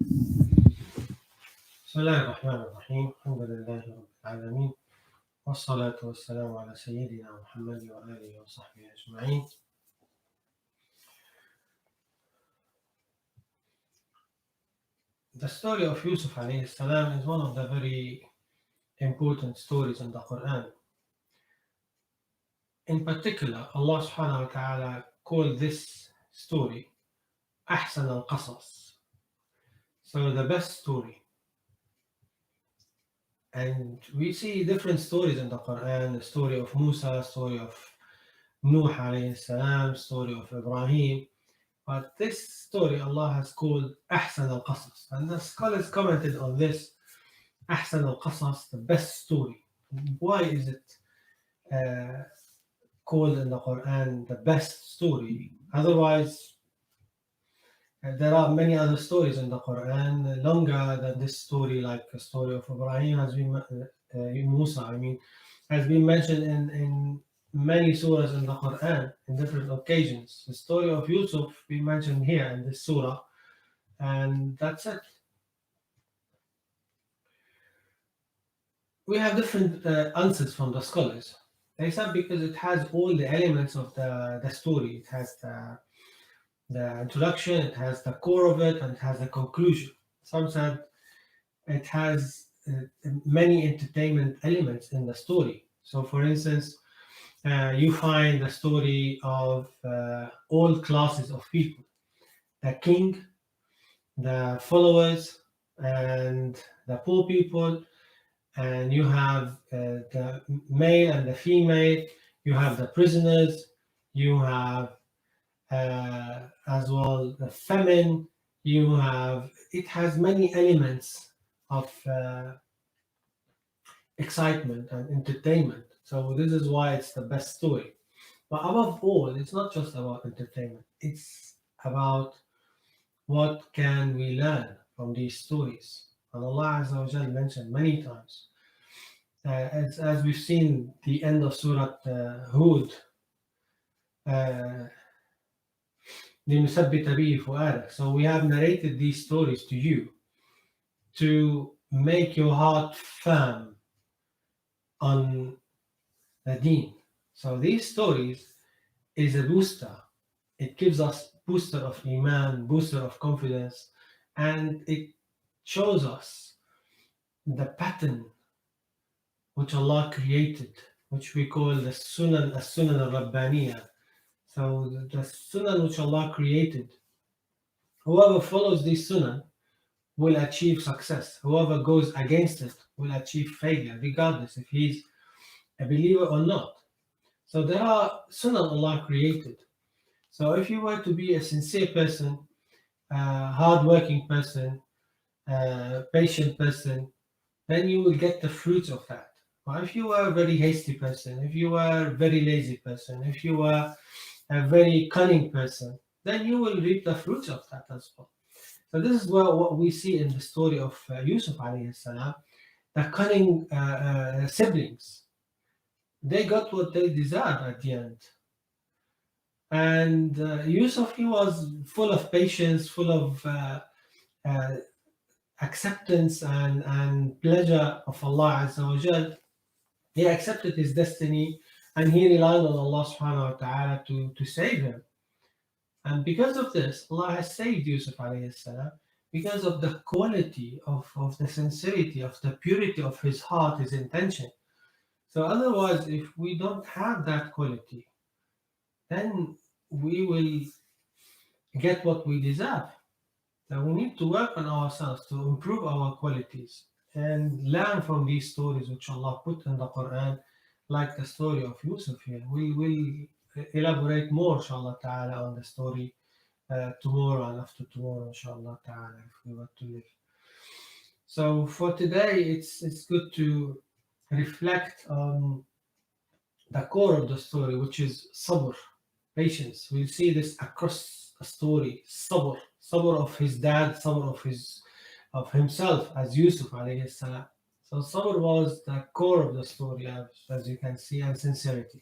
بسم الله الرحمن الرحيم. الحمد لله رب العالمين، والصلاة والسلام على سيدنا محمد وآله وصحبه أجمعين. The story of Yusuf alayhi salam is one of the very important stories in the Quran. In particular, Allah subhanahu wa ta'ala called this story أحسن القصص, so the best story. And we see different stories in the Quran: the story of Musa, story of Nuh alayhi salam, story of Ibrahim. But this story Allah has called أحسن القصص, and the scholars commented on this أحسن القصص, the best story. Why is it called in the Quran the best story? Otherwise, there are many other stories in the Quran longer than this story, like the story of Ibrahim has been Musa, has been mentioned in many surahs in the Quran in different occasions. The story of Yusuf we mentioned here in this surah, and that's it. We have different answers from the scholars. They said because it has all the elements of the story. It has the introduction, it has the core of it, and it has the conclusion. Some said it has many entertainment elements in the story. So, for instance, you find the story of all classes of people: the king, the followers, and the poor people. And you have the male and the female. You have the prisoners. You have as well the famine. It has many elements of excitement and entertainment. So this is why it's the best story. But above all, it's not just about entertainment. It's about what can we learn from these stories. And Allah Azza wa Jal mentioned many times, as we've seen the end of Surah Hud, لِنُثَبِّتَ بِهِ فُؤَادَكَ. So we have narrated these stories to you to make your heart firm on the deen. So these stories is a booster. It gives us booster of iman, booster of confidence, and it shows us the pattern which Allah created, which we call the Sunan al-Rabbaniyah. So the Sunan which Allah created, whoever follows this Sunan will achieve success. Whoever goes against it will achieve failure, regardless if he's a believer or not. So there are Sunan Allah created. So if you were to be a sincere person, hardworking person, patient person, then you will get the fruits of that. But if you are a very hasty person, if you are a very lazy person, if you are a very cunning person, then you will reap the fruits of that as well. So this is what we see in the story of Yusuf alayhi salam, the cunning siblings. They got what they deserved at the end. And Yusuf, he was full of patience, full of acceptance and pleasure of Allah Azza wa Jal. He accepted his destiny and he relied on Allah subhanahu wa ta'ala to save him. And because of this, Allah has saved Yusuf alayhi salam, because of the quality of the sincerity, of the purity of his heart, his intention. So otherwise, if we don't have that quality, then we will get what we deserve. So we need to work on ourselves to improve our qualities and learn from these stories which Allah put in the Quran, like the story of Yusuf here. We will elaborate more, inshallah ta'ala, on the story tomorrow and after tomorrow, inshallah ta'ala, if we were to live. So for today, it's good to reflect on the core of the story, which is sabr, patience. We'll see this across the story: sabr of his dad, sabr of himself as Yusuf alayhi salam. So sabr was the core of the story, as you can see, and sincerity.